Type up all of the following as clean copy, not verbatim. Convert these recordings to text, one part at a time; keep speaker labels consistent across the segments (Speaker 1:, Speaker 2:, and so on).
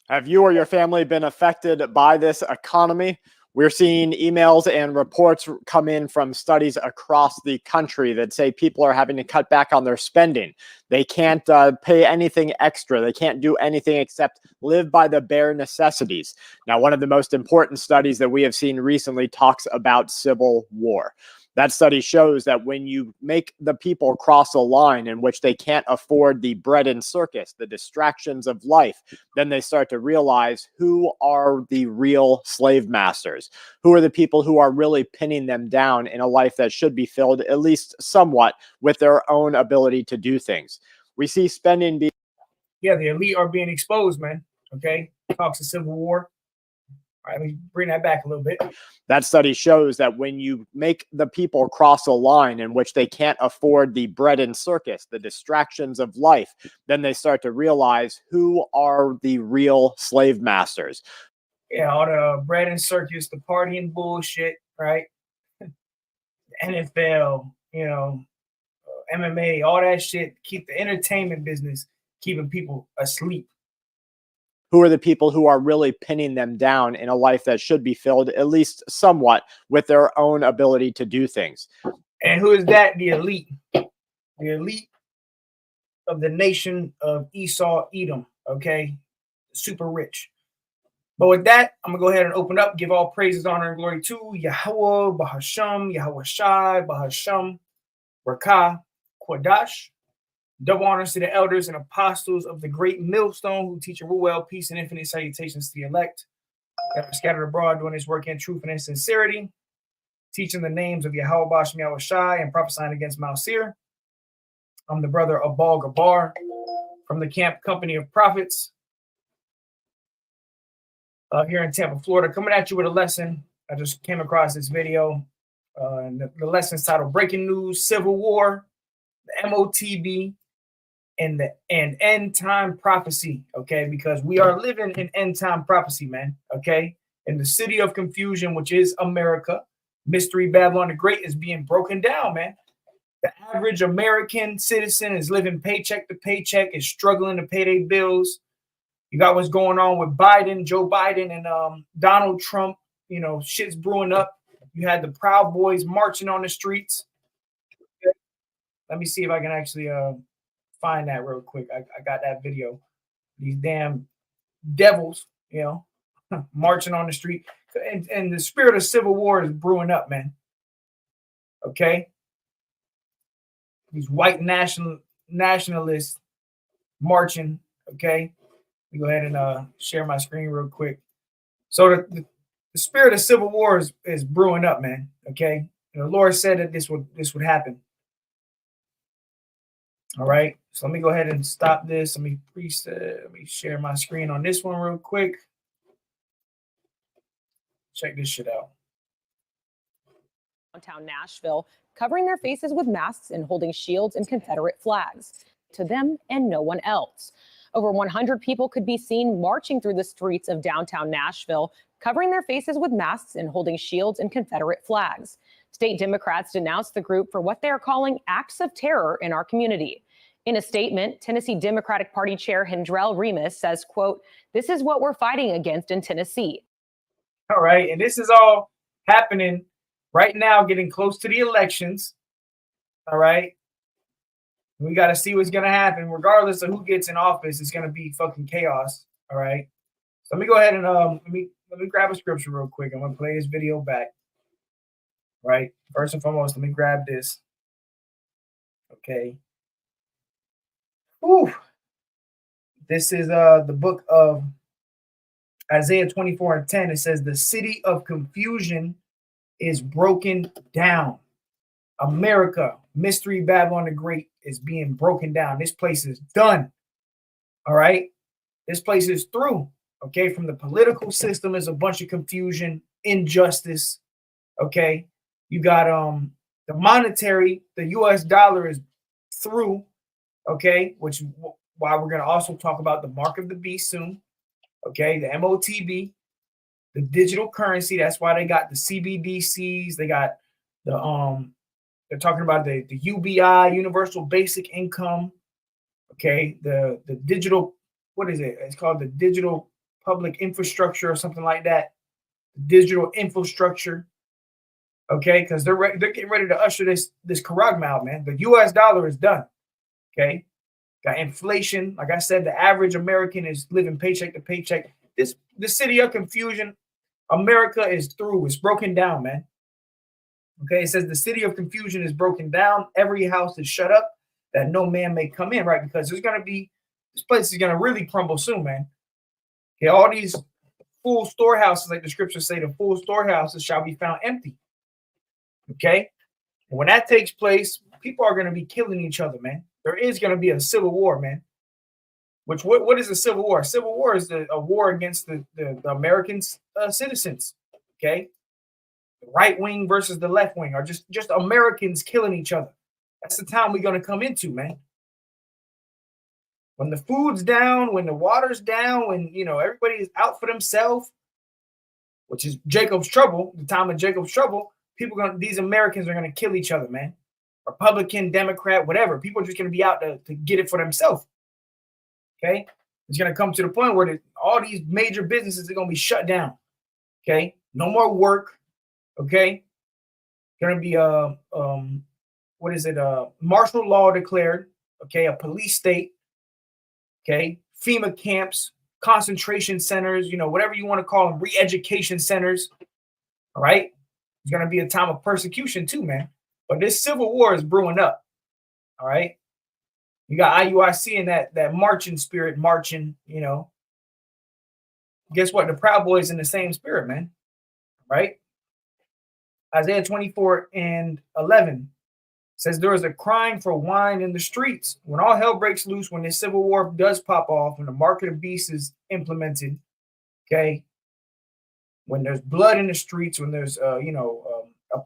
Speaker 1: Have you or your family been affected by this economy? We're seeing emails and reports come in from studies across the country that say people are having to cut back on their spending. They can't pay anything extra. They can't do anything except live by the bare necessities. Now, one of the most important studies that we have seen recently talks about civil war. That study shows that when you make the people cross a line in which they can't afford the bread and circus, the distractions of life, then they start to realize who are the real slave masters, who are the people who are really pinning them down in a life that should be filled, at least somewhat, with their own ability to do things. We see spending being.
Speaker 2: Yeah, the elite are being exposed, man. Okay. Talks of civil war. All right, let me bring that back a little bit.
Speaker 1: That study shows that when you make the people cross a line in which they can't afford the bread and circus, the distractions of life, then they start to realize who are the real slave masters.
Speaker 2: Yeah, all the bread and circus, the partying bullshit, right? NFL, MMA, all that shit, keep the entertainment business, keeping people asleep.
Speaker 1: Who are the people who are really pinning them down in a life that should be filled, at least somewhat, with their own ability to do things.
Speaker 2: And who is that? The elite. The elite of the nation of Esau, Edom, okay? Super rich. But with that, I'm going to go ahead and open up, give all praises, honor, and glory to Yahweh, Bahasham, Yahweh Shai, Bahasham, Rakah, Quadash. Double honors to the elders and apostles of the great millstone who teach and rule well, peace and infinite salutations to the elect that are scattered abroad doing his work in truth and in sincerity, teaching the names of Yahweh Bashem Yahweh Shai and prophesying against Mount Seir. I'm the brother of Baal Gabar from the Camp Company of Prophets here in Tampa, Florida, coming at you with a lesson. I just came across this video, and the lesson's titled Breaking News, Civil War, the Motb, and end time prophecy, okay? Because we are living in end time prophecy, man, okay? In the city of confusion, which is America, Mystery Babylon the Great is being broken down, man. The average American citizen is living paycheck to paycheck, is struggling to pay their bills. You got what's going on with Biden, Joe Biden, and Donald Trump. Shit's brewing up. You had the Proud Boys marching on the streets. Okay. Let me see if I can actually find that real quick. I got that video. These damn devils, marching on the street. And the spirit of civil war is brewing up, man. Okay? These white nationalists marching, okay? Let me go ahead and share my screen real quick. So the spirit of civil war is brewing up, man, okay? And the Lord said that this would happen. All right, so let me go ahead and stop this. Let me share my screen on this one real quick. Check this shit out.
Speaker 3: Downtown Nashville, covering their faces with masks and holding shields and Confederate flags. To them and no one else. Over 100 people could be seen marching through the streets of downtown Nashville, covering their faces with masks and holding shields and Confederate flags. State Democrats denounced the group for what they are calling acts of terror in our community. In a statement, Tennessee Democratic Party Chair Hendrell Remus says, quote, "This is what we're fighting against in Tennessee."
Speaker 2: All right, and this is all happening right now, getting close to the elections. All right. We got to see what's going to happen. Regardless of who gets in office, it's going to be fucking chaos. All right. So let me go ahead and let me grab a scripture real quick. I'm going to play this video back. Right. First and foremost, let me grab this. Okay. Whew. This is the book of Isaiah 24:10. It says, "The city of confusion is broken down." America, Mystery Babylon the Great, is being broken down. This place is done. All right. This place is through. Okay. From the political system is a bunch of confusion, injustice. Okay. You got the monetary, the US dollar is through. Okay. Which why we're going to also talk about the mark of the beast soon. Okay. The Motb, the digital currency. That's why they got the CBDCs. They got the they're talking about the UBI, Universal Basic Income. Okay, the digital, what is it? It's called the digital public infrastructure or something like that, digital infrastructure. Okay, because they're getting ready to usher this Karagma out, man. The U.S. dollar is done. Okay, got inflation. Like I said, the average American is living paycheck to paycheck. The city of confusion, America is through. It's broken down, man. Okay, it says the city of confusion is broken down. Every house is shut up that no man may come in, right? Because this place is gonna really crumble soon, man. Okay, all these full storehouses, like the scriptures say, the full storehouses shall be found empty. Okay, and when that takes place, people are gonna be killing each other, man. There is gonna be a civil war, man. Which what is a civil war? A civil war is a war against the American citizens. Okay, the right wing versus the left wing, or just Americans killing each other. That's the time we're gonna come into, man. When the food's down, when the water's down, when everybody is out for themselves, which is Jacob's trouble, the time of Jacob's trouble, these Americans are gonna kill each other, man. Republican, Democrat, whatever. People are just gonna be out to get it for themselves. Okay, it's gonna come to the point where all these major businesses are gonna be shut down. Okay, no more work. Okay, gonna be martial law declared. Okay, a police state. Okay, FEMA camps, concentration centers, whatever you want to call them, re-education centers. All right, it's gonna be a time of persecution too, man. But this civil war is brewing up. All right. You got IUIC and that marching spirit marching, Guess what? The Proud Boys in the same spirit, man. Right? Isaiah 24:11 says there is a crying for wine in the streets. When all hell breaks loose, when this civil war does pop off, when the market of beasts is implemented, okay, when there's blood in the streets, when there's a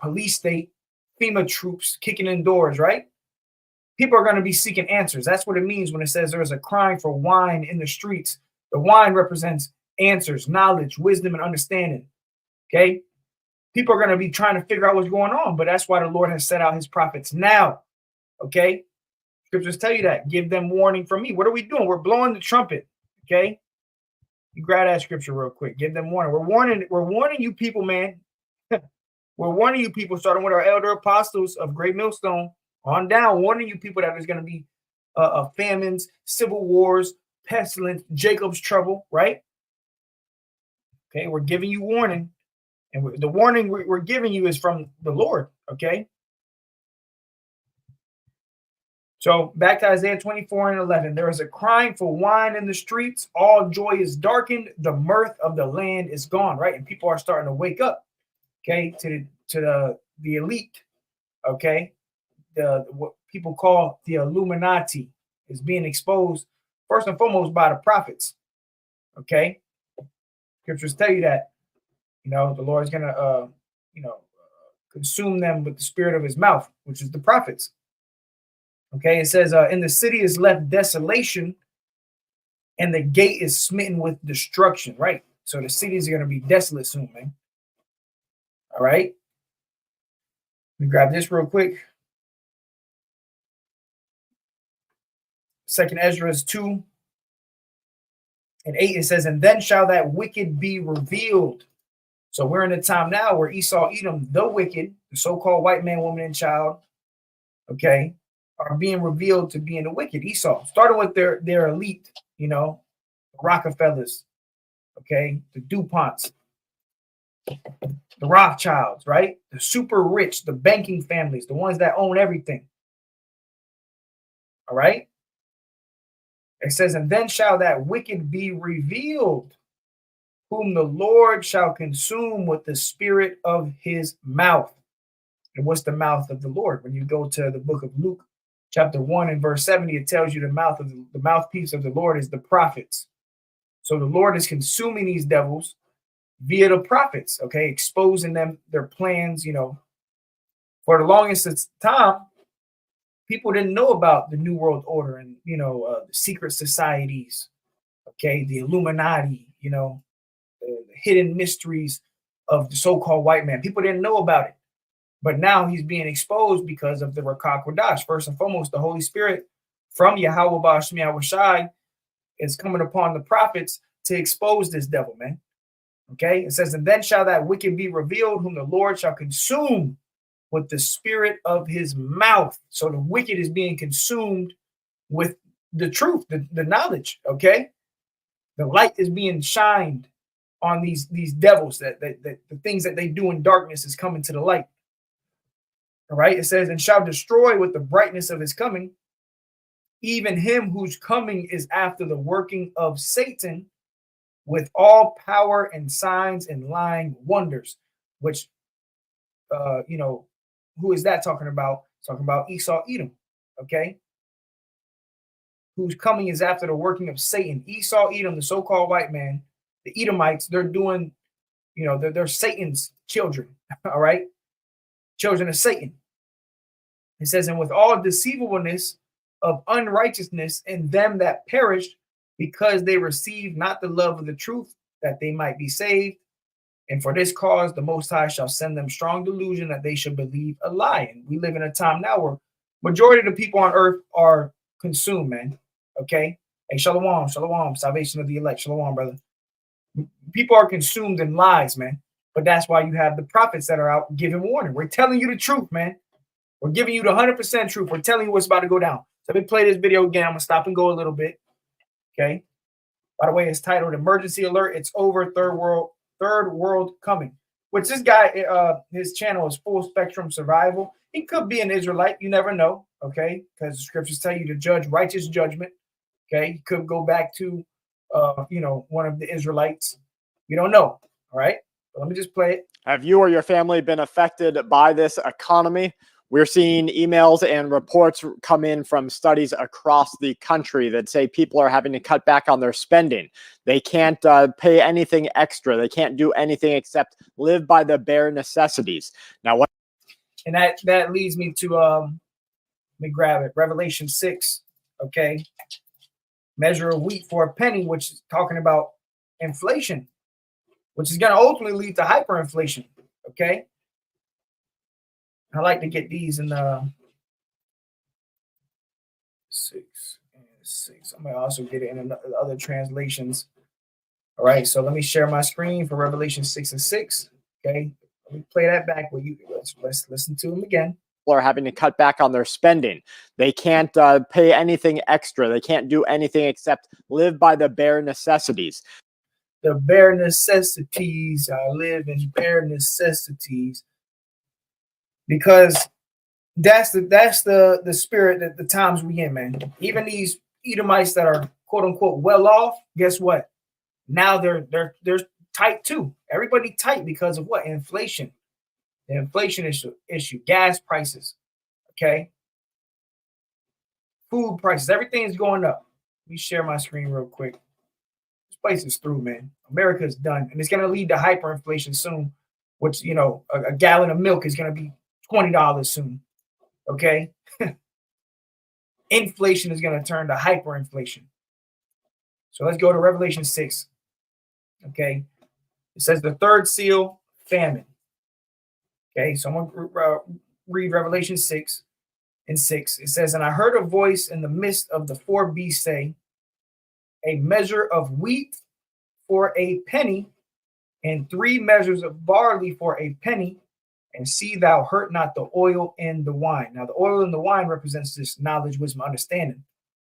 Speaker 2: police state, FEMA troops kicking in doors, right? People are going to be seeking answers. That's what it means when it says there is a crying for wine in the streets. The wine represents answers, knowledge, wisdom, and understanding. Okay? People are going to be trying to figure out what's going on, but that's why the Lord has set out his prophets now. Okay? Scriptures tell you that. Give them warning from me. What are we doing? We're blowing the trumpet. Okay? You grab that scripture real quick. Give them warning. We're warning you people, man. We're warning you people, starting with our elder apostles of Great Millstone on down, warning you people that there's going to be famines, civil wars, pestilence, Jacob's trouble, right? Okay, we're giving you warning. And the warning we're giving you is from the Lord, okay? So back to Isaiah 24:11. There is a crying for wine in the streets. All joy is darkened. The mirth of the land is gone, right? And people are starting to wake up, okay, to the elite, okay? What people call the Illuminati is being exposed first and foremost by the prophets. Okay, scriptures tell you that the Lord is gonna consume them with the spirit of his mouth, which is the prophets. Okay, it says in the city is left desolation, and the gate is smitten with destruction. Right, so the cities are gonna be desolate soon, man. All right, let me grab this real quick. 2nd Ezra 2:8, it says, and then shall that wicked be revealed. So we're in a time now where Esau, Edom, the wicked, the so-called white man, woman, and child, okay, are being revealed to being the wicked. Esau, starting with their elite, the Rockefellers, okay, the DuPonts, the Rothschilds, right? The super rich, the banking families, the ones that own everything. All right? It says, and then shall that wicked be revealed, whom the Lord shall consume with the spirit of his mouth. And what's the mouth of the Lord? When you go to the book of Luke, chapter 1 and verse 70, it tells you the mouthpiece of the Lord is the prophets. So the Lord is consuming these devils via the prophets, okay, exposing them, their plans, For the longest time, people didn't know about the New World Order and, the secret societies, okay, the Illuminati, the hidden mysteries of the so-called white man. People didn't know about it. But now he's being exposed because of the Rakak Wadash. First and foremost, the Holy Spirit from Yahweh Ba'ashmi Awashai is coming upon the prophets to expose this devil, man. Okay, it says, and then shall that wicked be revealed, whom the Lord shall consume with the spirit of his mouth. So the wicked is being consumed with the truth, the knowledge. Okay, the light is being shined on these devils, that the things that they do in darkness is coming to the light. All right, it says, and shall destroy with the brightness of his coming, even him whose coming is after the working of Satan, with all power and signs and lying wonders. Which, who is that talking about? It's talking about Esau, Edom. Okay, whose coming is after the working of Satan. Esau, Edom, the so-called white man, the Edomites, they're doing, they're Satan's children. All right, children of Satan. It says, and with all deceivableness of unrighteousness in them that perished, because they received not the love of the truth, that they might be saved. And for this cause, the Most High shall send them strong delusion that they should believe a lie. And we live in a time now where majority of the people on earth are consumed, man. Okay. Hey, shalom, shalom, salvation of the elect. Shalom, brother. People are consumed in lies, man. But that's why you have the prophets that are out giving warning. We're telling you the truth, man. We're giving you the 100% truth. We're telling you what's about to go down. So let me play this video again. I'm going to stop and go a little bit. Okay. By the way, it's titled Emergency Alert. It's over, third world coming. Which this guy, his channel is Full Spectrum Survival. He could be an Israelite. You never know. Okay. Because the scriptures tell you to judge righteous judgment. Okay. He could go back to, one of the Israelites. You don't know. All right. But let me just play it.
Speaker 1: Have you or your family been affected by this economy? We're seeing emails and reports come in from studies across the country that say people are having to cut back on their spending. They can't pay anything extra. They can't do anything except live by the bare necessities. Now, what?
Speaker 2: And that leads me to, let me grab it, Revelation 6, okay? Measure of wheat for a penny, which is talking about inflation, which is going to ultimately lead to hyperinflation, okay? I like to get these in 6 and 6. I might also get it in other translations. All right, so let me share my screen for Revelation 6 and 6. Okay, let me play that back with you. Let's listen to them again.
Speaker 1: People are having to cut back on their spending. They can't pay anything extra. They can't do anything except live by the bare necessities.
Speaker 2: The bare necessities. I live in bare necessities. Because that's the spirit that the times we in, man. Even these Edomites that are quote unquote well off, guess what? Now they're tight too. Everybody tight because of what? Inflation. The inflation issue, gas prices. Okay. Food prices, everything is going up. Let me share my screen real quick. This place is through, man. America is done. And it's gonna lead to hyperinflation soon, which a gallon of milk is gonna be $20 soon. Okay. Inflation is going to turn to hyperinflation. So let's go to Revelation 6. Okay. It says the third seal, famine. Okay. So I'm going to read Revelation 6 and 6. It says, and I heard a voice in the midst of the four beasts say, a measure of wheat for a penny, and 3 measures of barley for a penny, and see thou hurt not the oil and the wine. Now, the oil and the wine represents this knowledge, wisdom, understanding.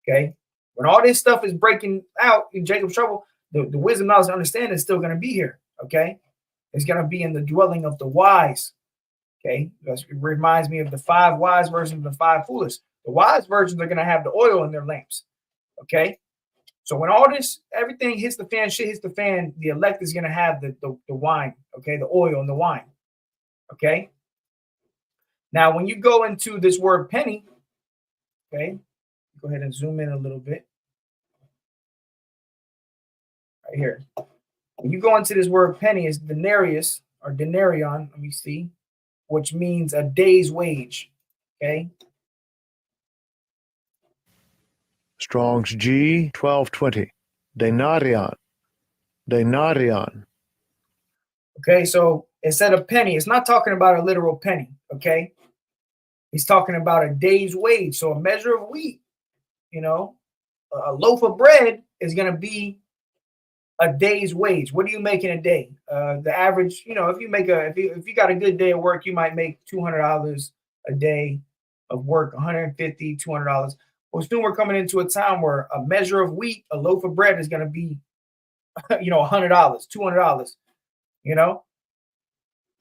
Speaker 2: Okay. When all this stuff is breaking out in Jacob's trouble, the wisdom, knowledge, and understanding is still going to be here. Okay. It's going to be in the dwelling of the wise. Okay. It reminds me of the 5 wise versions of the 5 foolish. The wise versions are going to have the oil in their lamps. Okay. So when all this, everything hits the fan, shit hits the fan, the elect is going to have the wine. Okay. The oil and the wine. Okay. Now, when you go into this word penny, okay, go ahead and zoom in a little bit. Right here. When you go into this word penny, is denarius or denarion, let me see, which means a day's wage. Okay.
Speaker 4: Strong's G 1220. Denarion. Denarion.
Speaker 2: Okay, so instead of penny, it's not talking about a literal penny. Okay. He's talking about a day's wage. So a measure of wheat, a loaf of bread is going to be a day's wage. What do you make in a day? The average, if you got a good day of work, you might make $200 a day of work, $150, $200. Well, soon we're coming into a time where a measure of wheat, a loaf of bread is going to be, $100, $200,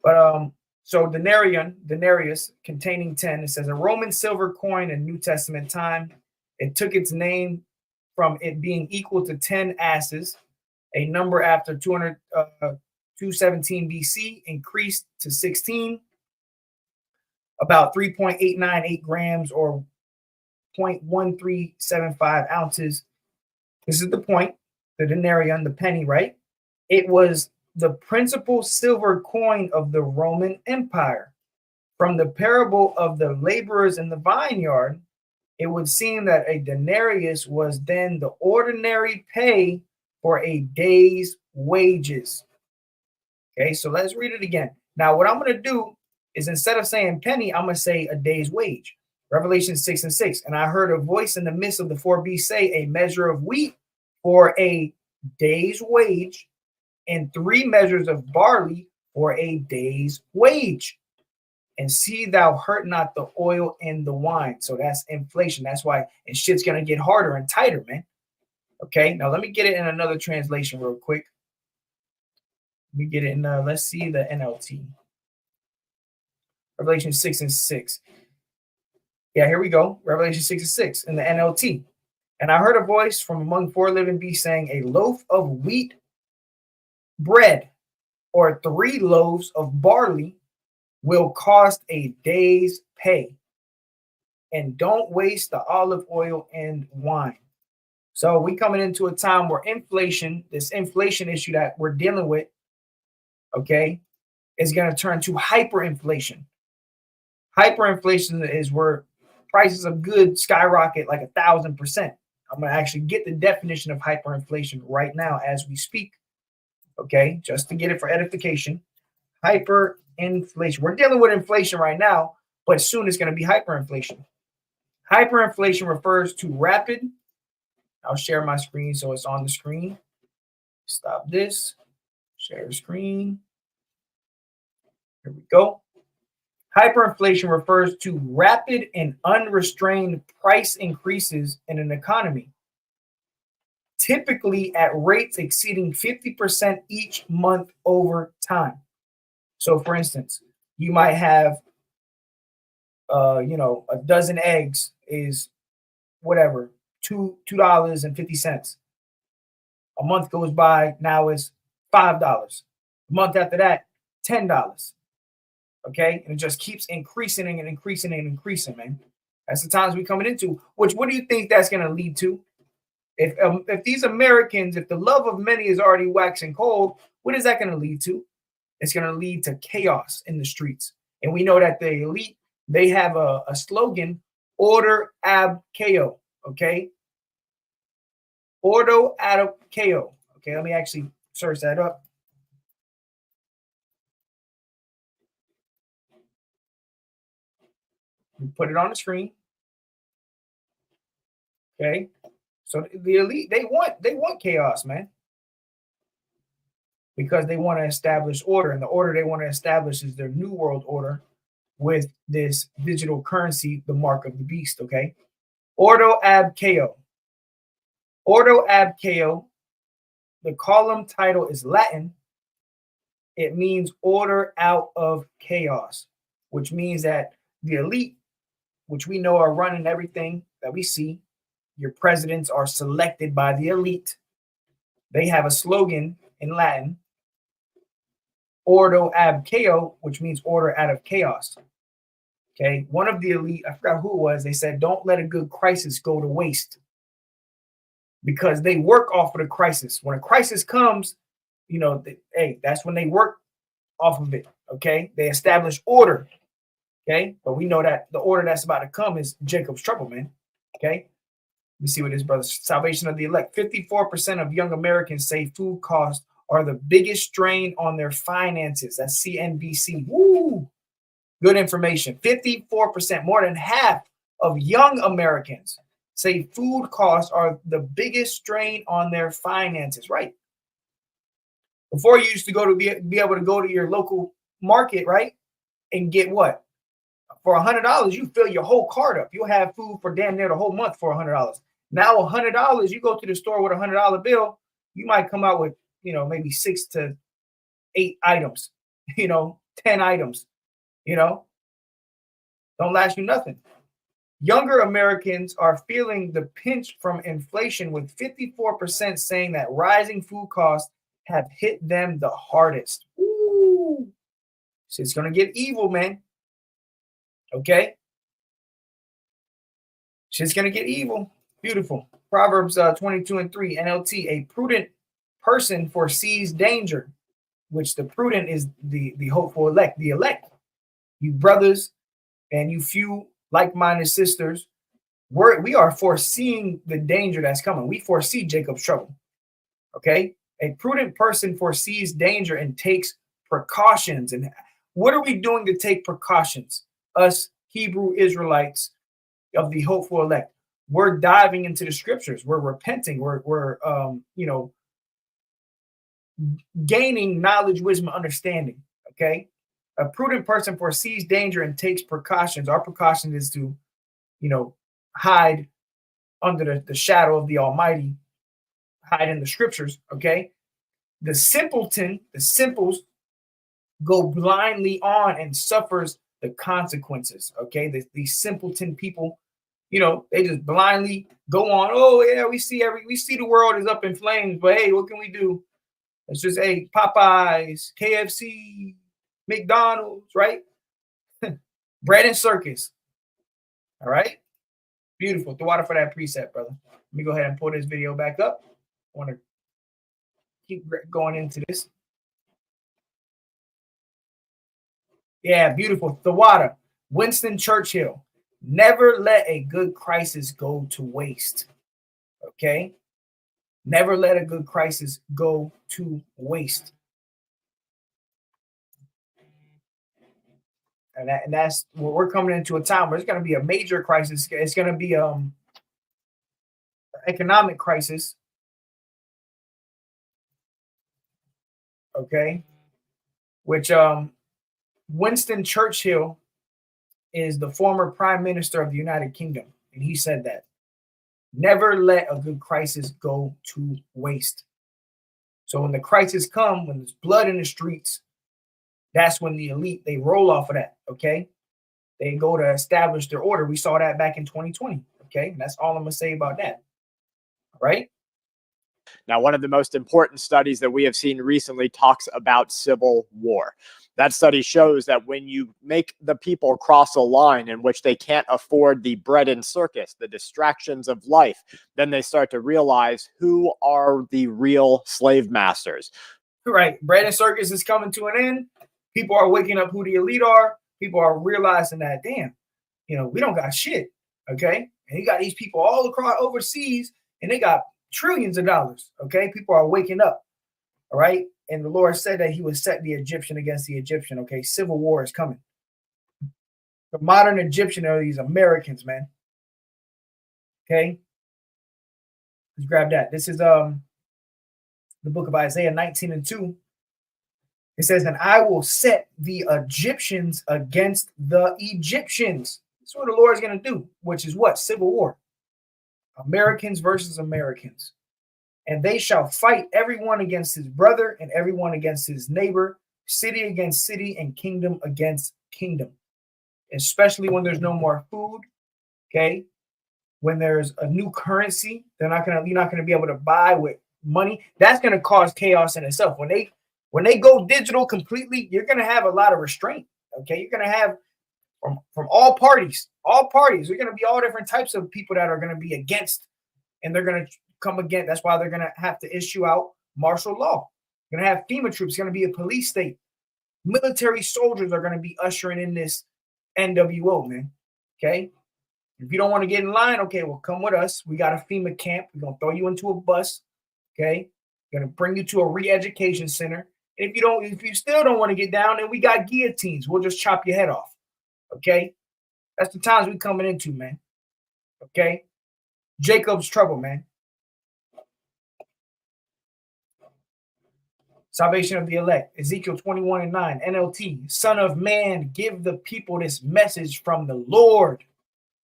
Speaker 2: But so denarius containing 10, it says a Roman silver coin in New Testament time. It took its name from it being equal to 10 asses, a number after 217 BC, increased to 16, about 3.898 grams or 0.1375 ounces. This is the point, the denarion, the penny, right? It was the principal silver coin of the Roman Empire. From the parable of the laborers in the vineyard, it would seem that a denarius was then the ordinary pay for a day's wages. Okay, so let's read it again. Now, what I'm going to do is instead of saying penny, I'm going to say a day's wage. Revelation 6:6. And I heard a voice in the midst of the four beasts say, a measure of wheat for a day's wage, and 3 measures of barley for a day's wage. And see thou hurt not the oil and the wine. So that's inflation. That's why, and shit's going to get harder and tighter, man. Okay, now let me get it in another translation real quick. Let me get it in, let's see the NLT. Revelation 6:6. Yeah, here we go. Revelation 6:6 in the NLT. And I heard a voice from among 4 living beasts saying, a loaf of wheat bread or 3 loaves of barley will cost a day's pay. And don't waste the olive oil and wine. So we coming into a time where inflation, this inflation issue that we're dealing with, okay, is going to turn to hyperinflation. Hyperinflation is where prices of goods skyrocket like 1,000%. I'm going to actually get the definition of hyperinflation right now as we speak. Okay, just to get it for edification. Hyperinflation. We're dealing with inflation right now, but soon it's going to be hyperinflation. Hyperinflation refers to rapid. I'll share my screen so it's on the screen. Stop this. Share screen. Here we go. Hyperinflation refers to rapid and unrestrained price increases in an economy, typically at rates exceeding 50% each month over time. So, for instance, you might have, a dozen eggs is whatever, $2.50. A month goes by, now it's $5. A month after that, $10. Okay, and it just keeps increasing and increasing and increasing, man. That's the times we're coming into. What do you think that's going to lead to? If these Americans, if the love of many is already waxing cold, what is that going to lead to? It's going to lead to chaos in the streets. And we know that the elite, they have a slogan, order ab chaos. Okay, ordo ad chaos. Okay, let me actually search that up. Put it on the screen. Okay, so the elite, they want chaos, man, because they want to establish order, and the order they want to establish is their new world order with this digital currency, the mark of the beast. Okay, ordo ab chaos. Ordo ab chaos. The column title is Latin. It means order out of chaos, which means that the elite, which we know are running everything that we see. Your presidents are selected by the elite. They have a slogan in Latin, ordo ab chaos, which means order out of chaos. Okay, one of the elite, I forgot who it was, they said, don't let a good crisis go to waste, because they work off of the crisis. When a crisis comes, that's when they work off of it. Okay, they establish order. Okay, but we know that the order that's about to come is Jacob's trouble, man. Okay, let me see what this brother. Salvation of the elect. 54% of young Americans say food costs are the biggest strain on their finances. That's CNBC. Woo! Good information. 54%, more than half of young Americans say food costs are the biggest strain on their finances. Right. Before you used to go to be able to go to your local market, right? And get what? For $100, you fill your whole cart up. You'll have food for damn near the whole month for $100. Now $100, you go to the store with a $100 bill, you might come out with, maybe 6 to 8 items, 10 items, don't last you nothing. Younger Americans are feeling the pinch from inflation, with 54% saying that rising food costs have hit them the hardest. Ooh, it's going to get evil, man. Okay? Shit's going to get evil. Beautiful. Proverbs 22:3, NLT, a prudent person foresees danger, which the prudent is the hopeful elect, the elect. You brothers and you few like-minded sisters, we are foreseeing the danger that's coming. We foresee Jacob's trouble. Okay? A prudent person foresees danger and takes precautions. And what are we doing to take precautions? Us Hebrew Israelites of the hopeful elect. We're diving into the scriptures. We're repenting. We're gaining knowledge, wisdom, understanding. Okay? A prudent person foresees danger and takes precautions. Our precaution is to, hide under the shadow of the Almighty, hide in the scriptures. Okay? The simples go blindly on and suffers the consequences. Okay? These simpleton people, they just blindly go on. Oh yeah, we see the world is up in flames, but hey, what can we do? It's just Popeyes, KFC, McDonald's, right? Bread and circus. All right. Beautiful. The water for that preset, brother. Let me go ahead and pull this video back up. I want to keep going into this. Yeah, beautiful. The water. Winston Churchill. Never let a good crisis go to waste. Okay? Never let a good crisis go to waste. And that's where we're coming into a time where it's going to be a major crisis. It's going to be economic crisis. Okay? Which Winston Churchill is the former Prime Minister of the United Kingdom. And he said that. Never let a good crisis go to waste. So when the crisis come, when there's blood in the streets, that's when the elite, they roll off of that, okay? They go to establish their order. We saw that back in 2020, okay? And that's all I'm going to say about that, all right?
Speaker 1: Now, one of the most important studies that we have seen recently talks about civil war. That study shows that when you make the people cross a line in which they can't afford the bread and circus, the distractions of life, then they start to realize who are the real slave masters.
Speaker 2: Right. Bread and circus is coming to an end. People are waking up who the elite are. People are realizing that, damn, we don't got shit. Okay. And you got these people all across overseas and they got trillions of dollars. Okay. People are waking up. All right. And the Lord said that he would set the Egyptian against the Egyptian. Okay. Civil war is coming. The modern Egyptian are these Americans, man. Okay. Let's grab that. This is the book of Isaiah 19:2. It says, and I will set the Egyptians against the Egyptians. That's what the Lord is going to do, which is what? Civil war. Americans versus Americans. And they shall fight everyone against his brother and everyone against his neighbor, city against city and kingdom against kingdom. Especially when there's no more food, okay? When there's a new currency, you're not going to be able to buy with money. That's going to cause chaos in itself. When they go digital completely, you're going to have a lot of restraint, okay? You're going to have from all parties. There's going to be all different types of people that are going to be against, and they're going to come again. That's why they're going to have to issue out martial law. You're going to have FEMA troops. It's going to be a police state. Military soldiers are going to be ushering in this NWO, man. Okay? If you don't want to get in line, okay, well, come with us. We got a FEMA camp. We're going to throw you into a bus. Okay? We're going to bring you to a re-education center. And if you still don't want to get down, then we got guillotines. We'll just chop your head off. Okay? That's the times we're coming into, man. Okay? Jacob's trouble, man. Salvation of the elect. Ezekiel 21:9, NLT. Son of man, give the people this message from the Lord.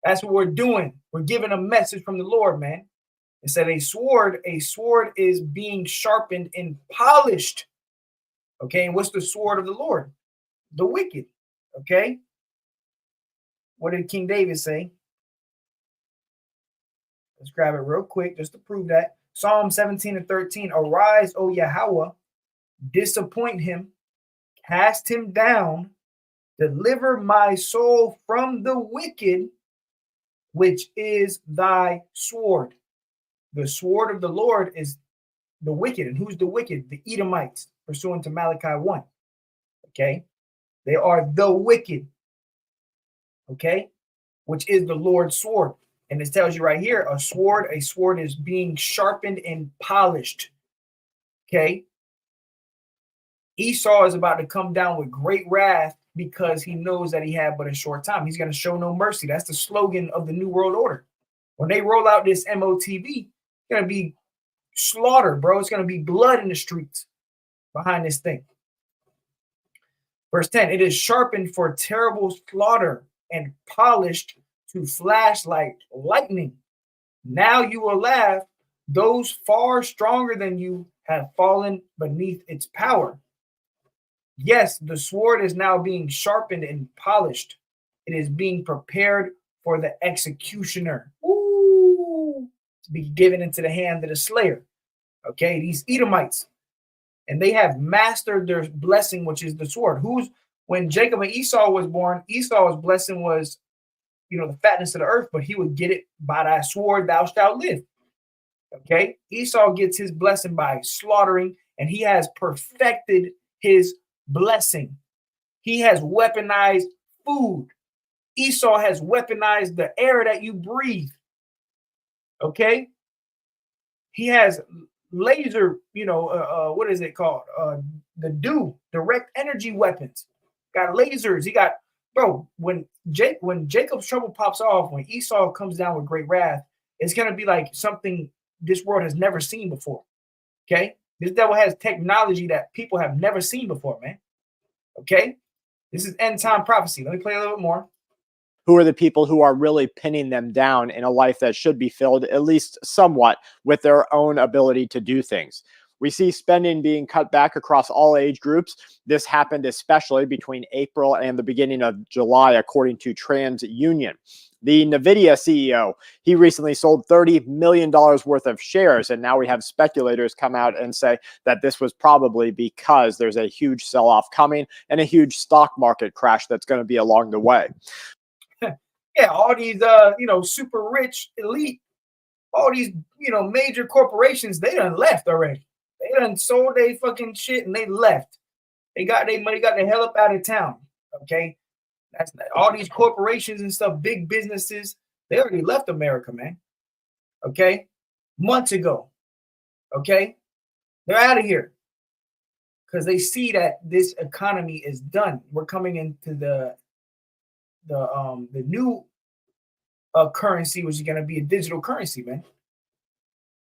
Speaker 2: That's what we're doing. We're giving a message from the Lord, man. It said a sword is being sharpened and polished. Okay, and what's the sword of the Lord? The wicked. Okay. What did King David say? Let's grab it real quick just to prove that. Psalm 17:13. Arise, O Yahweh, disappoint him, cast him down, deliver my soul from the wicked, which is thy sword. The sword of the Lord is the wicked. And who's the wicked? The Edomites, pursuant to Malachi 1. Okay. They are the wicked. Okay. Which is the Lord's sword. And it tells you right here, a sword is being sharpened and polished. Okay. Esau is about to come down with great wrath because he knows that he had but a short time. He's going to show no mercy. That's the slogan of the New World Order. When they roll out this Motb, it's going to be slaughter, bro. It's going to be blood in the streets behind this thing. Verse 10, it is sharpened for terrible slaughter and polished to flash like lightning. Now you will laugh. Those far stronger than you have fallen beneath its power. Yes, the sword is now being sharpened and polished. It is being prepared for the executioner. Ooh, to be given into the hand of the slayer. Okay, these Edomites. And they have mastered their blessing, which is the sword. When Jacob and Esau was born, Esau's blessing was, the fatness of the earth, but he would get it by thy sword, thou shalt live. Okay, Esau gets his blessing by slaughtering, and he has perfected his blessing. He has weaponized food. Esau has weaponized the air that you breathe. Okay, he has laser, what is it called? Direct energy weapons. Got lasers. He got, bro, when Jacob's trouble pops off, when Esau comes down with great wrath, it's going to be like something this world has never seen before. Okay. This devil has technology that people have never seen before, man. Okay. This is end time prophecy. Let me play a little bit more.
Speaker 1: Who are the people who are really pinning them down in a life that should be filled, at least somewhat, with their own ability to do things? We see spending being cut back across all age groups. This happened especially between April and the beginning of July, according to TransUnion. The NVIDIA CEO, he recently sold $30 million worth of shares, and now we have speculators come out and say that this was probably because there's a huge sell-off coming and a huge stock market crash that's going to be along the way.
Speaker 2: Yeah, all these, super rich elite, all these, major corporations, they done left already. They done sold their fucking shit and they left. They got their money, got the hell up out of town. Okay. That's all these corporations and stuff, big businesses, they already left America, man. Okay. Months ago. Okay. They're out of here because they see that this economy is done. We're coming into the new currency, which is going to be a digital currency, man.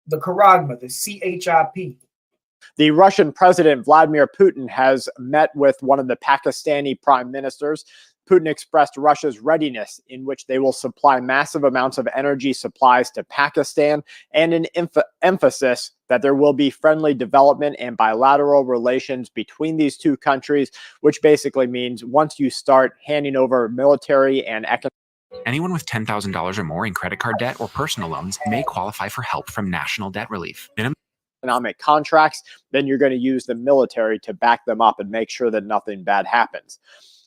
Speaker 2: The Karagma, the CHIP.
Speaker 1: The Russian president, Vladimir Putin, has met with one of the Pakistani prime ministers. Putin expressed Russia's readiness, in which they will supply massive amounts of energy supplies to Pakistan, and an emphasis that there will be friendly development and bilateral relations between these two countries, which basically means once you start handing over military and economic.
Speaker 5: Anyone with $10,000 or more in credit card debt or personal loans may qualify for help from National Debt Relief.
Speaker 1: Economic contracts, then you're going to use the military to back them up and make sure that nothing bad happens.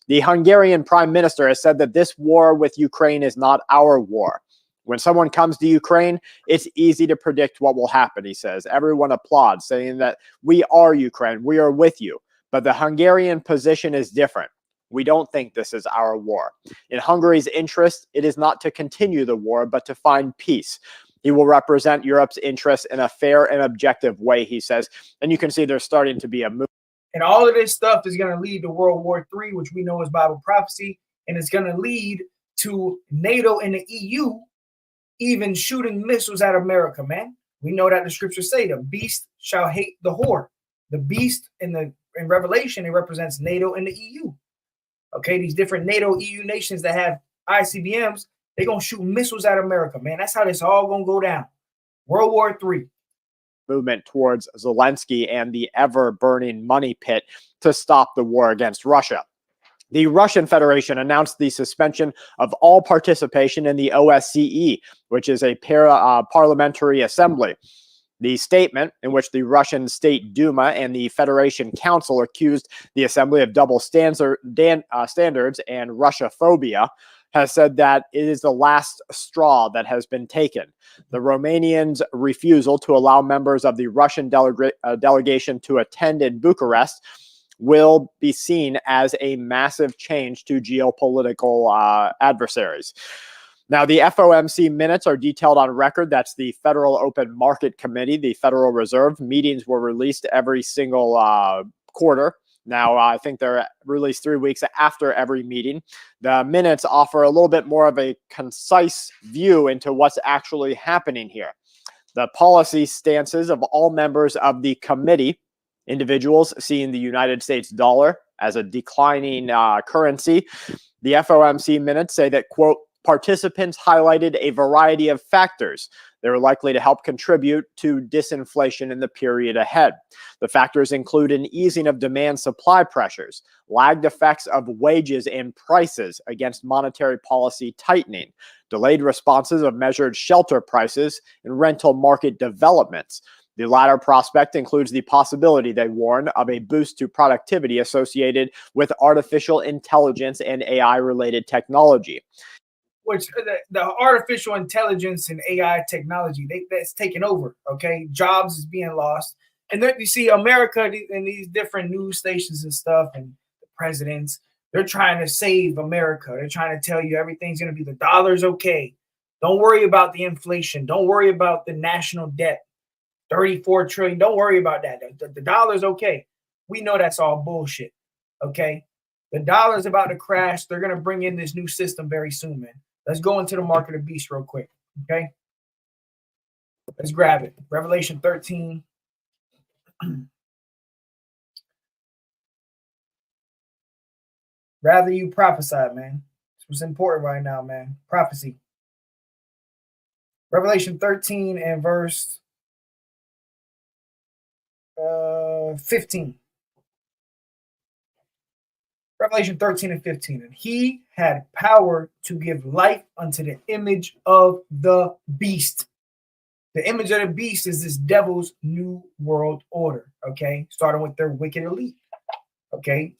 Speaker 1: The Hungarian prime minister has said that this war with Ukraine is not our war. When someone comes to Ukraine, it's easy to predict what will happen, he says. Everyone applauds, saying that we are Ukraine, we are with you. But the Hungarian position is different. We don't think this is our war. In Hungary's interest, it is not to continue the war, but to find peace. He will represent Europe's interests in a fair and objective way, he says. And you can see there's starting to be a move.
Speaker 2: And all of this stuff is going to lead to World War III, which we know is Bible prophecy. And it's going to lead to NATO and the EU even shooting missiles at America, man. We know that the scriptures say the beast shall hate the whore. The beast in Revelation, it represents NATO and the EU. Okay, these different NATO EU nations that have ICBMs, they're gonna shoot missiles at America, man. That's how this all gonna go down. World War III.
Speaker 1: Movement towards Zelensky and the ever-burning money pit to stop the war against Russia. The Russian Federation announced the suspension of all participation in the OSCE, which is a parliamentary assembly. The statement, in which the Russian State Duma and the Federation Council accused the assembly of double standards and Russophobia, has said that it is the last straw that has been taken. The Romanians' refusal to allow members of the Russian delegation to attend in Bucharest will be seen as a massive change to geopolitical adversaries. Now, the FOMC minutes are detailed on record. That's the Federal Open Market Committee, the Federal Reserve. Meetings were released every single quarter. Now, I think they're released 3 weeks after every meeting. The minutes offer a little bit more of a concise view into what's actually happening here. The policy stances of all members of the committee, individuals seeing the United States dollar as a declining currency. The FOMC minutes say that, quote, participants highlighted a variety of factors that are likely to help contribute to disinflation in the period ahead. The factors include an easing of demand-supply pressures, lagged effects of wages and prices against monetary policy tightening, delayed responses of measured shelter prices, and rental market developments. The latter prospect includes the possibility, they warn, of a boost to productivity associated with artificial intelligence and AI-related technology.
Speaker 2: Which the artificial intelligence and AI technology, that's taking over, okay? Jobs is being lost. And then you see America and these different news stations and stuff and the presidents, they're trying to save America. They're trying to tell you everything's going to be, the dollar's okay. Don't worry about the inflation. Don't worry about the national debt, 34 trillion. Don't worry about that. The dollar's okay. We know that's all bullshit, okay? The dollar's about to crash. They're going to bring in this new system very soon, man. Let's go into the market of beast real quick, okay? Let's grab it. Revelation 13. Rather you prophesied, man. This was important right now, man. Prophecy. Revelation 13 and verse 15. Revelation 13 and 15. And he had power to give life unto the image of the beast. The image of the beast is this devil's new world order, okay? Starting with their wicked elite, okay?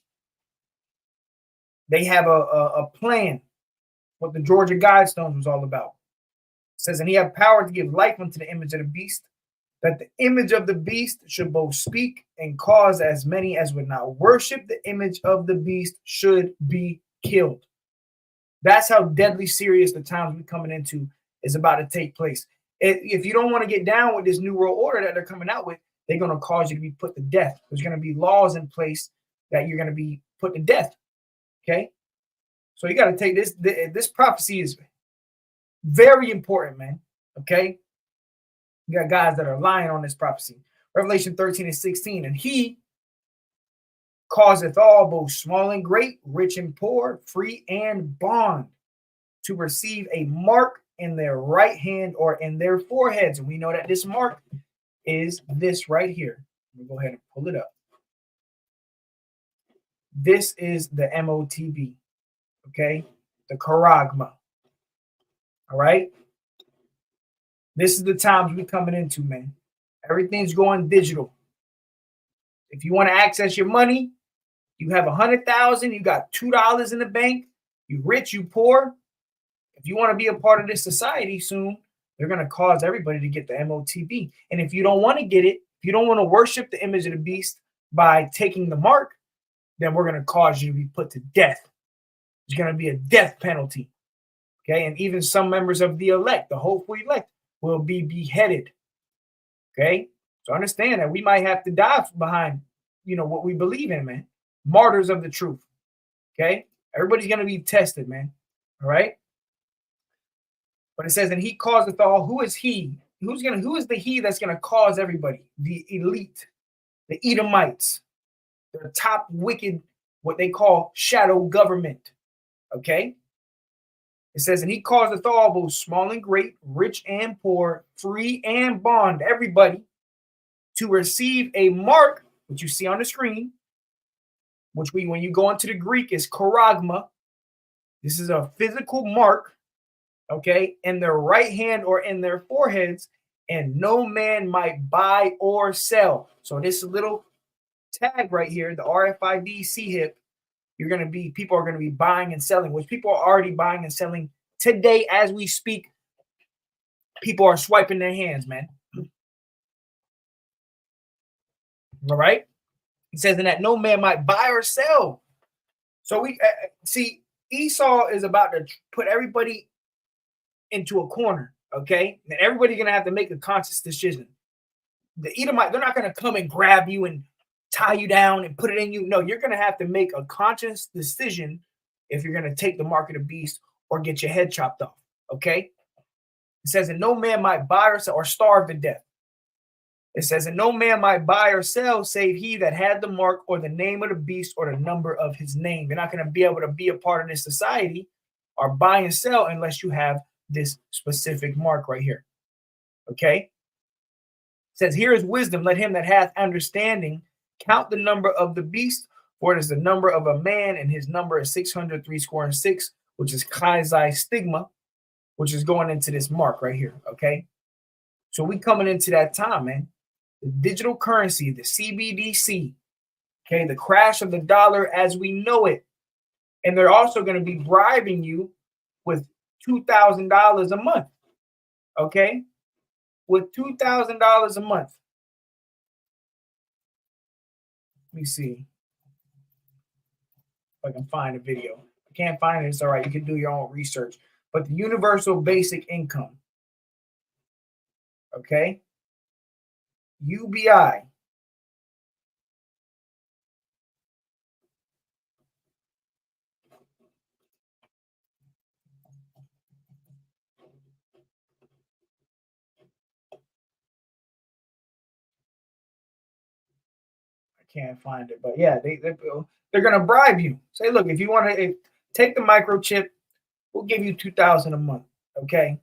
Speaker 2: They have a plan, what the Georgia Guidestones was all about. It says, and he had power to give life unto the image of the beast, that the image of the beast should both speak and cause as many as would not worship the image of the beast should be killed. That's how deadly serious the times we're coming into is about to take place. If you don't want to get down with this new world order that they're coming out with, they're going to cause you to be put to death. There's going to be laws in place that you're going to be put to death. Okay? So you got to take this. This prophecy is very important, man. Okay? You got guys that are lying on this prophecy. Revelation 13 and 16. And he causeth all, both small and great, rich and poor, free and bond, to receive a mark in their right hand or in their foreheads. And we know that this mark is this right here. Let me go ahead and pull it up. This is the Motb, okay? The charagma. All right? This is the times we're coming into, man. Everything's going digital. If you want to access your money, you have 100,000, you got $2 in the bank, you rich, you poor. If you want to be a part of this society soon, they're going to cause everybody to get the Motb. And if you don't want to get it, if you don't want to worship the image of the beast by taking the mark, then we're going to cause you to be put to death. There's going to be a death penalty. Okay, and even some members of the elect, the hopeful elect, will be beheaded. Okay, so understand that we might have to die behind, what we believe in, man. Martyrs of the truth. Okay, everybody's going to be tested, man. All right. But it says, and he causeth all. Who is he? Who is the he that's going to cause everybody? The elite, the Edomites, the top wicked, what they call shadow government. Okay. It says, and he causeth all, both small and great, rich and poor, free and bond, everybody, to receive a mark, which you see on the screen, which when you go into the Greek, is charagma. This is a physical mark, okay, in their right hand or in their foreheads, and no man might buy or sell. So this little tag right here, the RFID CHIP, people are going to be buying and selling, which people are already buying and selling today as we speak. People are swiping their hands, man. All right. It says, and that no man might buy or sell. So we see Esau is about to put everybody into a corner. Okay. And everybody's going to have to make a conscious decision. The Edomite, they're not going to come and grab you and tie you down and put it in you. No, you're going to have to make a conscious decision if you're going to take the mark of the beast or get your head chopped off. Okay. It says, and no man might buy or sell or starve to death. It says, and no man might buy or sell save he that had the mark or the name of the beast or the number of his name. You're not going to be able to be a part of this society or buy and sell unless you have this specific mark right here. Okay. It says, here is wisdom. Let him that hath understanding count the number of the beast, for it is the number of a man, and his number is 666, which is Chi stigma, which is going into this mark right here. Okay. So we coming into that time, man. The digital currency, the CBDC, okay, the crash of the dollar as we know it. And they're also going to be bribing you with $2,000 a month, okay? With $2,000 a month. Let me see if I can find a video. I can't find it. It's all right. You can do your own research. But the universal basic income, okay? UBI. Can't find it, but yeah, they're gonna bribe you. Say, look, if you want to take the microchip, we'll give you $2,000 a month. Okay,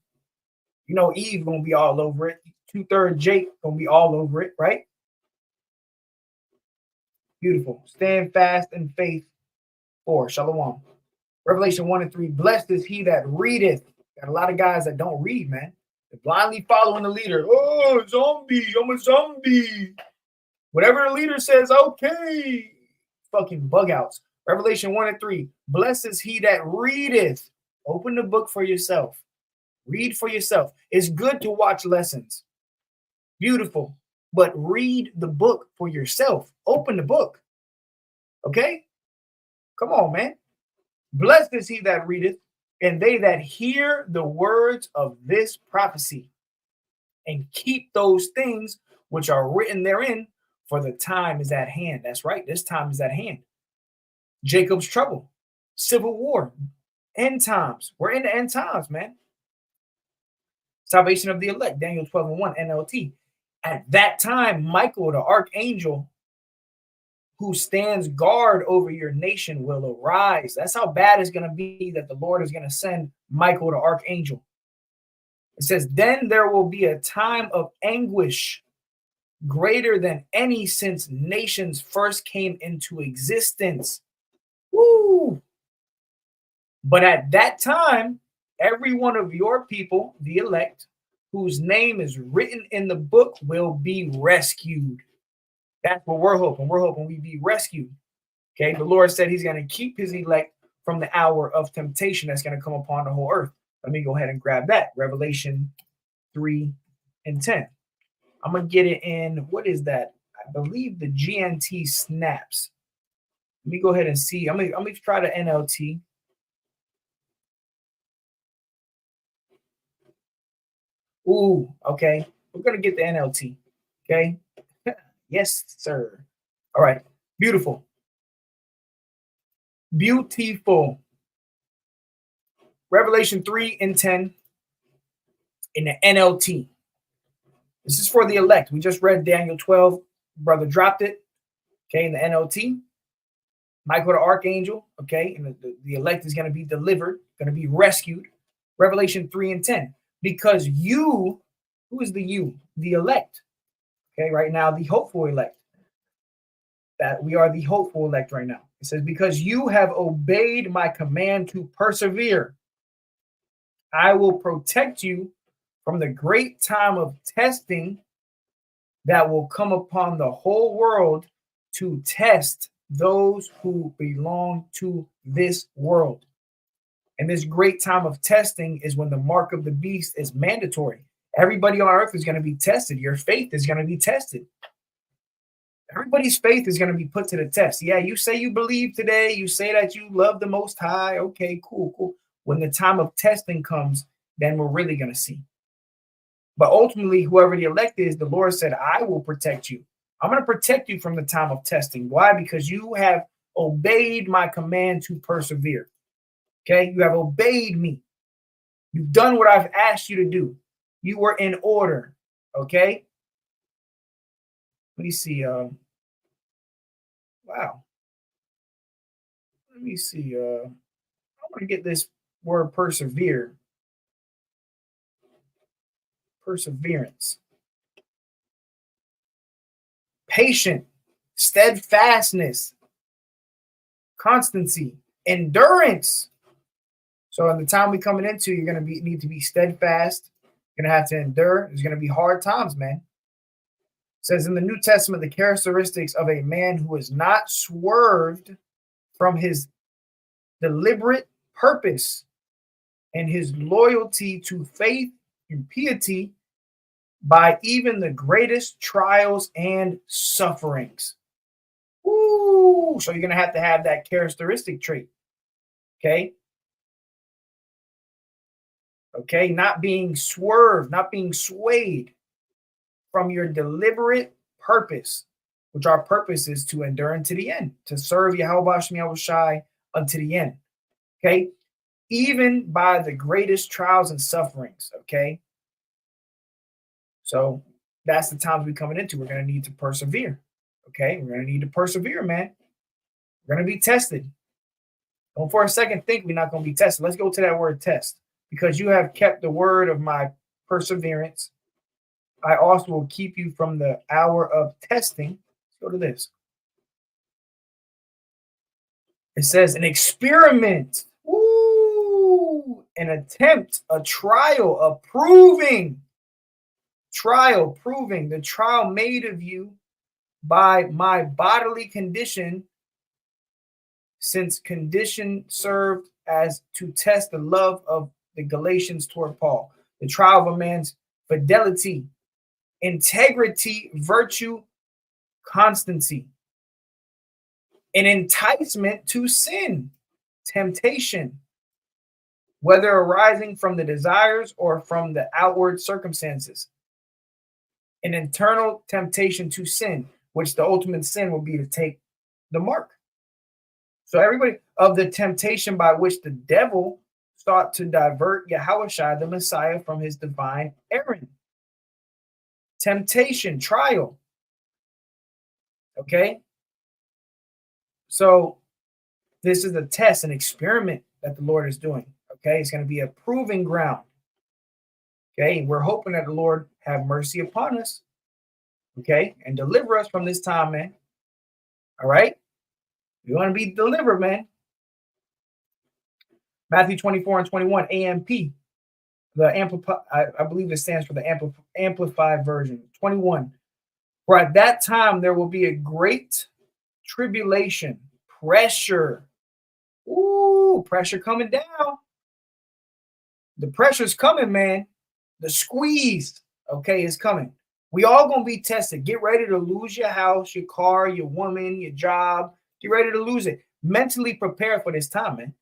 Speaker 2: you know Eve gonna be all over it. 2/3 Jake gonna be all over it, right? Beautiful. Stand fast in faith. 4 Shalom. Revelation 1 and 3. Blessed is he that readeth. Got a lot of guys that don't read, man. They're blindly following the leader. Oh, zombie! I'm a zombie. Whatever the leader says, okay. Fucking bug outs. Revelation 1 and 3. Blessed is he that readeth. Open the book for yourself. Read for yourself. It's good to watch lessons. Beautiful. But read the book for yourself. Open the book. Okay? Come on, man. Blessed is he that readeth, and they that hear the words of this prophecy, and keep those things which are written therein, for the time is at hand. That's right. This time is at hand. Jacob's trouble, civil war, end times. We're in the end times, man. Salvation of the elect, Daniel 12 and 1, NLT. At that time, Michael, the archangel, who stands guard over your nation, will arise. That's how bad it's going to be that the Lord is going to send Michael, the archangel. It says, then there will be a time of anguish greater than any since nations first came into existence. Woo! But at that time, every one of your people, the elect, whose name is written in the book, will be rescued. That's what we're hoping. We're hoping we be rescued. Okay. The Lord said he's going to keep his elect from the hour of temptation that's going to come upon the whole earth. Let me go ahead and grab that. Revelation 3 and 10. I'm going to get it in. What is that? I believe the GNT snaps. Let me go ahead and see. I'm going to try the NLT. Ooh, okay. We're going to get the NLT. Okay. Yes, sir. All right. Beautiful. Beautiful. Revelation 3 and 10 in the NLT. This is for the elect. We just read Daniel 12, Brother dropped it. Okay, in the NLT. Michael the Archangel. Okay, and the elect is going to be delivered, going to be rescued. Revelation 3 and 10. Because you, who is the you? The elect. Okay, right now, the hopeful elect. That we are the hopeful elect right now. It says, because you have obeyed my command to persevere, I will protect you from the great time of testing that will come upon the whole world to test those who belong to this world. And this great time of testing is when the mark of the beast is mandatory. Everybody on earth is going to be tested. Your faith is going to be tested. Everybody's faith is going to be put to the test. Yeah, you say you believe today. You say that you love the Most High. Okay, cool. When the time of testing comes, then we're really going to see. But ultimately, whoever the elect is, the Lord said, I will protect you. I'm going to protect you from the time of testing. Why? Because you have obeyed my command to persevere. Okay, you have obeyed me. You've done what I've asked you to do. You were in order. Okay. Let me see. Wow. Let me see. I want to get this word persevere. Perseverance. Patient, steadfastness, constancy, endurance. So in the time we're coming into, you're going to need to be steadfast. You're going to have to endure. There's going to be hard times, man. It says in the New Testament, the characteristics of a man who is not swerved from his deliberate purpose and his loyalty to faith and piety by even the greatest trials and sufferings. Ooh, so you're going to have that characteristic trait. Okay. Okay, not being swerved, not being swayed from your deliberate purpose, which our purpose is to endure unto the end, to serve Yahweh Shai unto the end. Okay, even by the greatest trials and sufferings. Okay, so that's the times we're coming into. We're going to need to persevere. Okay, we're going to need to persevere, man. We're going to be tested. Don't for a second think we're not going to be tested. Let's go to that word test. Because you have kept the word of my perseverance, I also will keep you from the hour of testing. Let's go to this. It says an experiment, an attempt, a trial, a proving. Trial, proving, the trial made of you by my bodily condition, since condition served as to test the love of the Galatians toward Paul, the trial of a man's fidelity, integrity, virtue, constancy, an enticement to sin, temptation, whether arising from the desires or from the outward circumstances, an internal temptation to sin, which the ultimate sin will be to take the mark. So everybody of the temptation by which the devil sought to divert Yahushua, the Messiah, from his divine errand. Temptation, trial. Okay? So this is a test, an experiment that the Lord is doing. Okay? It's going to be a proving ground. Okay? We're hoping that the Lord have mercy upon us. Okay? And deliver us from this time, man. All right? We want to be delivered, man. Matthew 24 and 21, AMP. The Amplified, I believe it stands for the Amplified version. 21. For at that time there will be a great tribulation, pressure. Ooh, pressure coming down. The pressure's coming, man. The squeeze, okay, is coming. We all gonna be tested. Get ready to lose your house, your car, your woman, your job. Get ready to lose it. Mentally prepare for this time, man.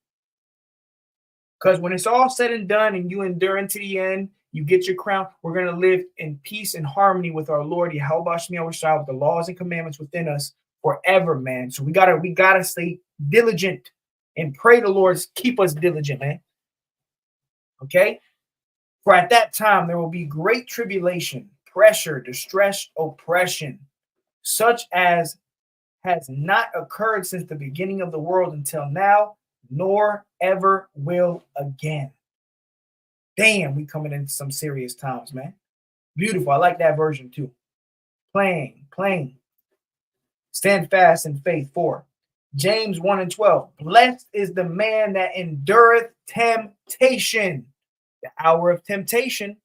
Speaker 2: Because when it's all said and done and you endure into the end, you get your crown, we're going to live in peace and harmony with our Lord, Yahweh Shai, with the laws and commandments within us forever, man. So we gotta stay diligent and pray the Lord keep us diligent, man. Okay? For at that time there will be great tribulation, pressure, distress, oppression, such as has not occurred since the beginning of the world until now, nor ever will again. Damn, we coming into some serious times, man. Beautiful. I like that version too. Plain. Stand fast in faith. 4. James 1 and 12. Blessed is the man that endureth temptation. The hour of temptation.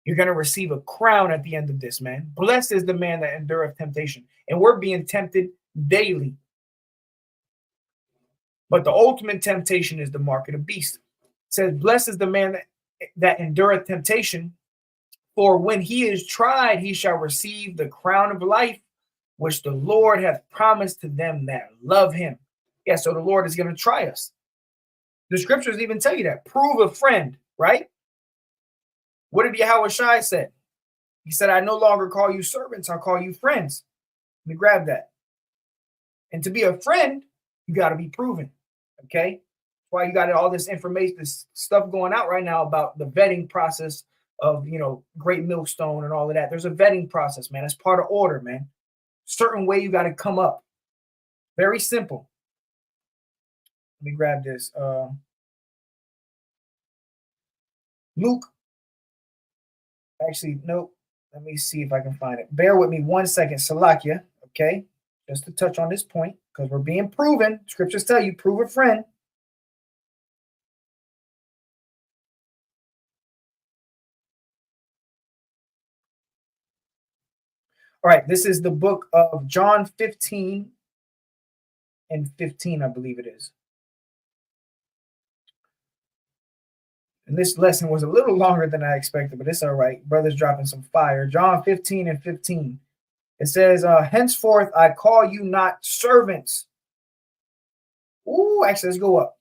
Speaker 2: You're going to receive a crown at the end of this, man. Blessed is the man that endureth temptation. And we're being tempted daily. But the ultimate temptation is the mark of the beast. It says, blessed is the man that endureth temptation. For when he is tried, he shall receive the crown of life, which the Lord hath promised to them that love him. Yeah, so the Lord is going to try us. The scriptures even tell you that. Prove a friend, right? What did Yahushua say? He said, I no longer call you servants, I call you friends. Let me grab that. And to be a friend, you got to be proven, okay? That's why you got all this information, this stuff going out right now about the vetting process of, Great Millstone and all of that. There's a vetting process, man. That's part of order, man. Certain way you got to come up. Very simple. Let me grab this. Luke. Actually, nope. Let me see if I can find it. Bear with me 1 second, Salakia. Okay. Just to touch on this point, because we're being proven. Scriptures tell you, prove a friend. All right, this is the book of John 15 and 15, I believe it is. And this lesson was a little longer than I expected, but it's all right. Brother's dropping some fire. John 15 and 15. It says, henceforth I call you not servants. Ooh, actually, let's go up.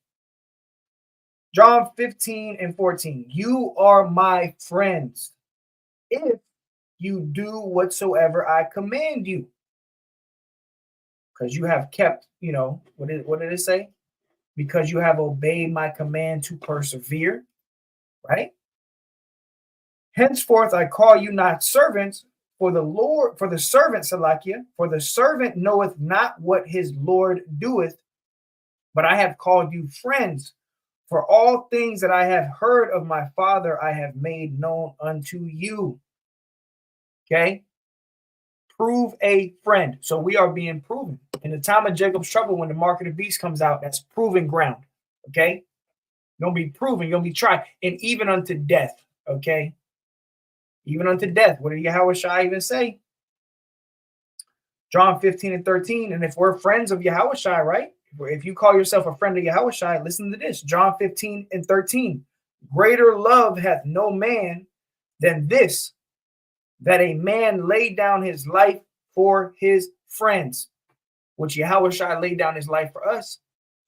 Speaker 2: John 15 and 14. You are my friends if you do whatsoever I command you. Because you have kept, what did it say? Because you have obeyed my command to persevere, right? Henceforth I call you not servants, for the servant, Salakia, for the servant knoweth not what his Lord doeth, but I have called you friends. For all things that I have heard of my Father, I have made known unto you. Okay? Prove a friend. So we are being proven. In the time of Jacob's trouble, when the mark of the beast comes out, that's proven ground. Okay? You're going to be proven. You're going to be tried. And even unto death. Okay? Even unto death. What did Yahushua even say? John 15 and 13. And if we're friends of Yahushua, right? If you call yourself a friend of Yahushua, listen to this. John 15 and 13. Greater love hath no man than this, that a man lay down his life for his friends, which Yahushua laid down his life for us.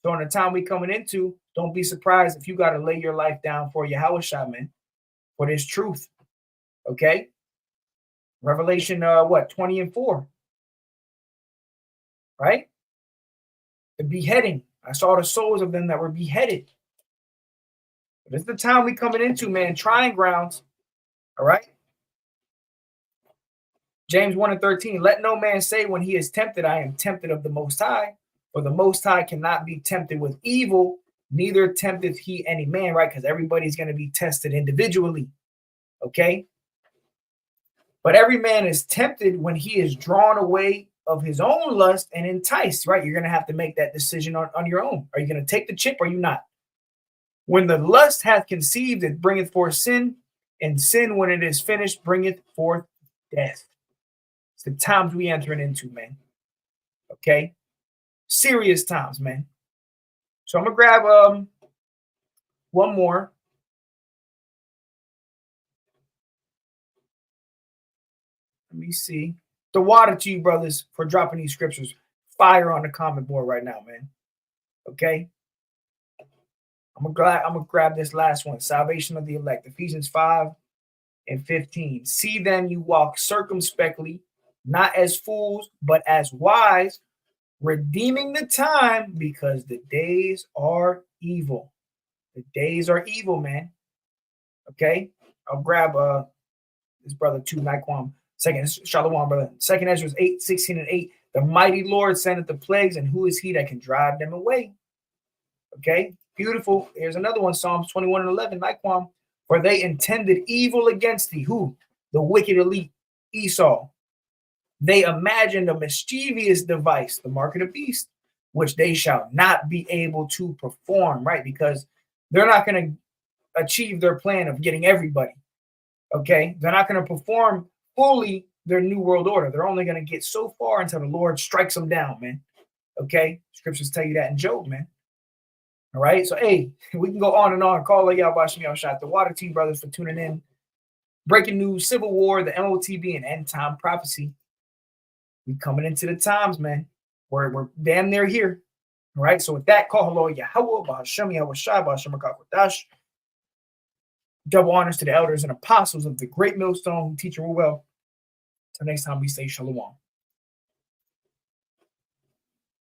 Speaker 2: So in the time we coming into, don't be surprised if you got to lay your life down for Yahushua, man, for this truth. Okay? Revelation, 20 and 4. Right? The beheading. I saw the souls of them that were beheaded. But it's the time we coming into, man, trying grounds. All right? James 1 and 13, let no man say when he is tempted, I am tempted of the Most High, for the Most High cannot be tempted with evil, neither tempteth he any man, right? Because everybody's going to be tested individually, okay? But every man is tempted when he is drawn away of his own lust and enticed, right? You're going to have to make that decision on your own. Are you going to take the chip or are you not? When the lust hath conceived, it bringeth forth sin, and sin, when it is finished, bringeth forth death. It's the times we entering into, man. Okay? Serious times, man. So I'm going to grab one more. Let me see. The water to you, brothers, for dropping these scriptures. Fire on the comment board right now, man. Okay? I'm gonna grab this last one. Salvation of the elect. Ephesians 5 and 15. See then you walk circumspectly, not as fools, but as wise, redeeming the time, because the days are evil. The days are evil, man. Okay? I'll grab this brother too, Naquam. Second, Shalom, brother. Second Ezra 8, 16 and 8. The mighty Lord sendeth the plagues, and who is he that can drive them away? Okay, beautiful. Here's another one, Psalms 21 and 11. Naquam, for they intended evil against thee. Who? The wicked elite, Esau. They imagined a mischievous device, the mark of the beast, which they shall not be able to perform, right? Because they're not going to achieve their plan of getting everybody. Okay, they're not going to perform fully their new world order. They're only going to get so far until the Lord strikes them down, man. Okay, scriptures tell you that in Job, man. All right, so hey, we can go on and on. Call y'all watching y'all shot the Water Team brothers for tuning in. Breaking news: Civil War, the Motb, and end time prophecy. We coming into the times, man. We're damn near here. All right, so with that, call hello Yahweh, Bahashem Yahweh Shai, Bahashem Dash. Double honors to the elders and apostles of the great millstone who teach and rule well. Till next time, we say shalom.